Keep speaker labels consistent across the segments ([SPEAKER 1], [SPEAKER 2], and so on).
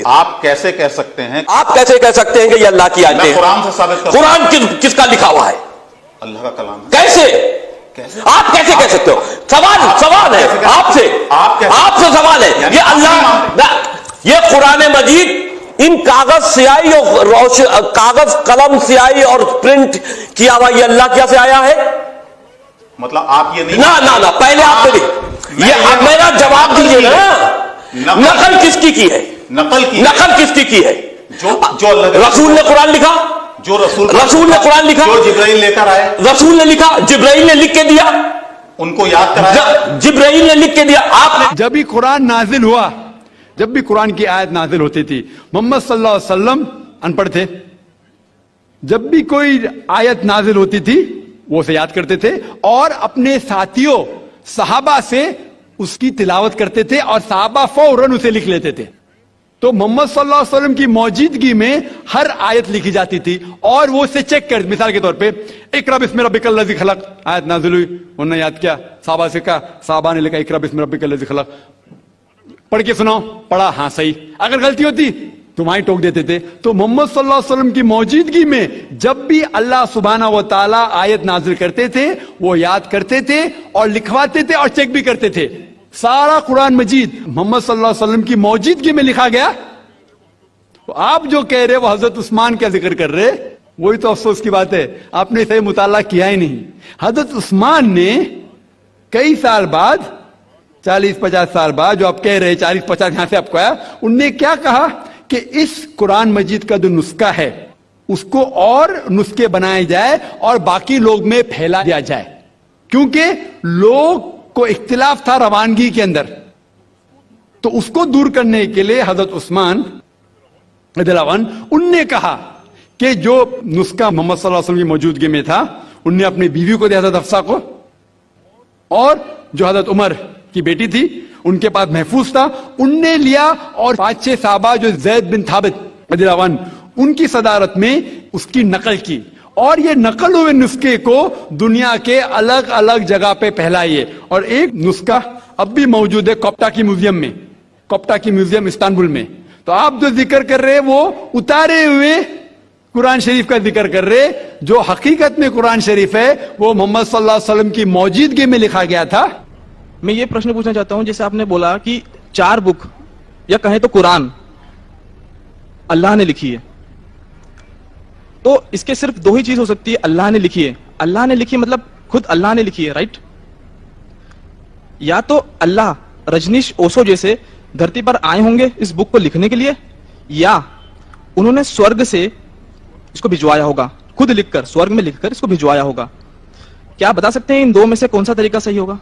[SPEAKER 1] آپ کیسے کہہ سکتے ہیں
[SPEAKER 2] کہ یہ اللہ کی آیتیں ہیں؟
[SPEAKER 1] قرآن سے ثابت کرتا
[SPEAKER 2] قرآن کس کا لکھا ہوا ہے؟
[SPEAKER 1] اللہ کا کلام ہے.
[SPEAKER 2] کیسے آپ کیسے کہہ سکتے ہو؟ سوال ہے آپ سے سوال ہے. یہ اللہ، یہ قرآن مجید ان کاغذ سیاہی اور کاغذ قلم سیاہی اور پرنٹ کیا ہوا یہ اللہ کیا سے آیا ہے؟
[SPEAKER 1] مطلب آپ یہ نہیں،
[SPEAKER 2] نہ پہلے آپ نے یہ میرا جواب دیجیے نا. نقل کس کی ہے؟ نقل کس کی ہے؟
[SPEAKER 1] جو اللہ
[SPEAKER 2] رسول نے قرآن لکھا،
[SPEAKER 1] جو
[SPEAKER 2] رسول نے قرآن لکھا،
[SPEAKER 1] جو جبرائیل لے کر آئے،
[SPEAKER 2] رسول نے لکھا، جبرائیل نے لکھ کے دیا،
[SPEAKER 1] ان کو یاد کرایا،
[SPEAKER 2] جبرائیل نے لکھ کے دیا. آپ نے
[SPEAKER 3] جب بھی قرآن نازل ہوا، جب بھی قرآن کی آیت نازل ہوتی تھی، محمد صلی اللہ علیہ وسلم ان پڑھ تھے. جب بھی کوئی آیت نازل ہوتی تھی وہ اسے یاد کرتے تھے اور اپنے ساتھیوں صحابہ سے اس کی تلاوت کرتے تھے اور صحابہ فوراً اسے لکھ لیتے تھے. تو محمد صلی اللہ علیہ وسلم کی موجودگی میں ہر آیت لکھی جاتی تھی اور وہ اسے چیک کر، مثال کے طور پہ اقرا بسم ربک الذی خلق آیت نازل ہوئی، انہوں نے یاد کیا، صحابہ سے کہا، صحابہ نے لکھا اقرا بسم ربک الذی خلق، پڑھ کے سناؤ، پڑھا، ہاں صحیح. اگر غلطی ہوتی تو وہیں ٹوک دیتے تھے. تو محمد صلی اللہ علیہ وسلم کی موجودگی میں جب بھی اللہ سبحانہ و تعالیٰ آیت نازل کرتے تھے وہ یاد کرتے تھے اور لکھواتے تھے اور چیک بھی کرتے تھے. سارا قرآن مجید محمد صلی اللہ علیہ وسلم کی موجودگی میں لکھا گیا. تو آپ جو کہہ رہے وہ حضرت عثمان کا ذکر کر رہے، وہی تو افسوس کی بات ہے، آپ نے صحیح مطالعہ کیا ہی نہیں. حضرت عثمان نے کئی سال بعد، 40-50 سال بعد، جو آپ کہہ رہے 40-50 یہاں سے آپ کو آیا، انہوں نے کیا کہا کہ اس قرآن مجید کا جو نسخہ ہے اس کو اور نسخے بنائے جائے اور باقی لوگ میں پھیلا دیا جائے، کیونکہ لوگ کو اختلاف تھا روانگی کے اندر. تو اس کو دور کرنے کے لیے حضرت عثمان رضی اللہ عنہ ان نے کہا کہ جو نسخہ محمد صلی اللہ علیہ وسلم کی موجودگی میں تھا ان نے اپنی بیوی کو دیا، حضرت حفصہ کو، اور جو حضرت عمر کی بیٹی تھی ان کے پاس محفوظ تھا، ان نے لیا، اور 5-6 صحابہ جو زید بن ثابت رضی اللہ عنہ ان کی صدارت میں اس کی نقل کی، اور یہ نقل ہوئے نسخے کو دنیا کے الگ الگ جگہ پہ پھیلائیے. اور ایک نسخہ اب بھی موجود ہے کوپٹا کی میوزیم میں، کوپٹا کی میوزیم استنبول میں. تو آپ جو ذکر کر رہے وہ اتارے ہوئے قرآن شریف کا ذکر کر رہے، جو حقیقت میں قرآن شریف ہے وہ محمد صلی اللہ علیہ وسلم کی موجودگی میں لکھا گیا تھا.
[SPEAKER 4] میں یہ پرشن پوچھنا چاہتا ہوں، جیسے آپ نے بولا کہ 4 بک یا کہیں تو قرآن اللہ نے لکھی ہے، تو اس کے صرف 2 ہی چیز ہو سکتی ہے، اللہ نے لکھی ہے. اللہ نے لکھی مطلب خود اللہ نے لکھی ہے، رائٹ؟ یا تو اللہ رجنیش اوسو جیسے دھرتی پر آئے ہوں گے اس بک کو لکھنے کے لیے، یا انہوں نے سورگ سے اس کو بھجوایا ہوگا، خود لکھ کر سورگ میں لکھ کر اس کو بھجوایا ہوگا. کیا بتا سکتے ہیں ان 2 میں سے کون سا طریقہ صحیح ہوگا؟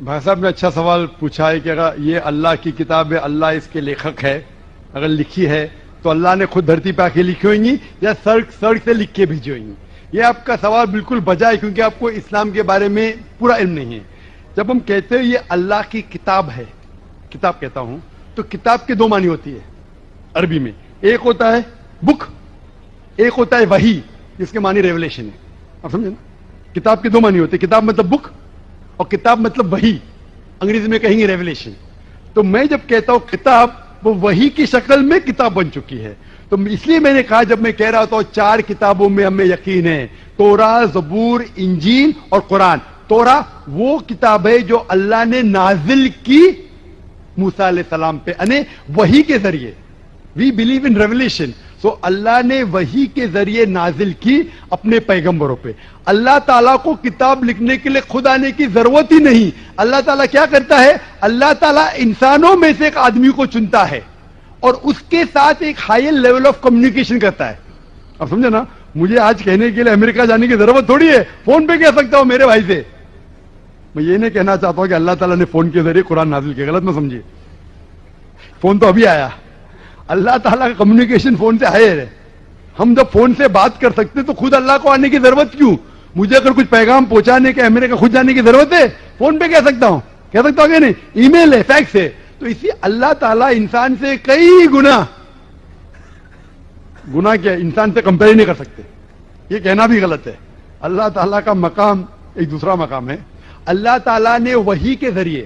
[SPEAKER 3] بھائی صاحب نے اچھا سوال پوچھا ہے کہ اگر یہ اللہ کی کتاب ہے، اللہ اس کے لیکھک ہے، اگر لکھی ہے تو اللہ نے خود دھرتی پہ آ کے لکھی ہوئیں گی یا سڑک سے لکھ کے بھیجی ہوئیں گی؟ یہ آپ کا سوال بالکل بجا ہے، کیونکہ آپ کو اسلام کے بارے میں پورا علم نہیں ہے. جب ہم کہتے ہیں یہ اللہ کی کتاب ہے، کتاب کہتا ہوں، تو کتاب کے 2 معنی ہوتی ہے عربی میں. ایک ہوتا ہے بک، ایک ہوتا ہے وحی، جس کے معنی ریولیشن ہے. آپ سمجھے نا؟ کتاب کے 2 معنی ہوتے ہیں، کتاب مطلب بک اور کتاب مطلب وحی، انگریزی میں کہیں گے ریولیشن. تو میں جب کہتا ہوں کتاب، وہ وحی کی شکل میں کتاب بن چکی ہے. تو اس لیے میں نے کہا، جب میں کہہ رہا تھا 4 کتابوں میں ہمیں یقین ہے، توراہ، زبور، انجیل اور قرآن. توراہ وہ کتاب ہے جو اللہ نے نازل کی موسیٰ علیہ السلام پہ، یعنی وحی کے ذریعے. We believe in revelation. سو اللہ نے وحی کے ذریعے نازل کی اپنے پیغمبروں پہ. اللہ تعالیٰ کو کتاب لکھنے کے لیے خود آنے کی ضرورت ہی نہیں. اللہ تعالیٰ کیا کرتا ہے؟ اللہ تعالیٰ انسانوں میں سے ایک آدمی کو چنتا ہے اور اس کے ساتھ ایک ہائی لیول آف کمیونیکیشن کرتا ہے. اب سمجھے نا؟ مجھے آج کہنے کے لیے امریکہ جانے کی ضرورت تھوڑی ہے، فون پہ کہہ سکتا ہوں میرے بھائی سے. میں یہ نہیں کہنا چاہتا ہوں کہ اللہ تعالیٰ نے فون کے ذریعے قرآن نازل کیا، غلط نہ سمجھیے. فون تو ابھی آیا، اللہ تعالیٰ کا کمیونیکیشن فون سے ہے. ہم جب فون سے بات کر سکتے تو خود اللہ کو آنے کی ضرورت کیوں؟ مجھے اگر کچھ پیغام پہنچانے کے امریکہ خود جانے کی ضرورت ہے؟ فون پہ کہہ سکتا ہوں کہ نہیں، ای میل ہے، فیکس ہے. تو اسی اللہ تعالیٰ انسان سے کئی گنا کیا انسان سے کمپیئر نہیں کر سکتے. یہ کہنا بھی غلط ہے. اللہ تعالیٰ کا مقام ایک دوسرا مقام ہے. اللہ تعالیٰ نے وحی کے ذریعے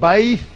[SPEAKER 3] 22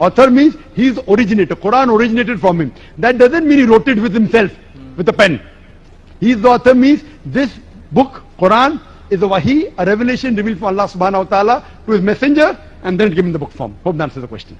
[SPEAKER 3] Author means he is originator. Quran originated from him. That doesn't mean he wrote it with himself, with a pen. He is the author means this book, Quran, is a wahi, a revelation revealed from Allah subhanahu wa ta'ala to his messenger, and then given the book form. Hope that answers the question.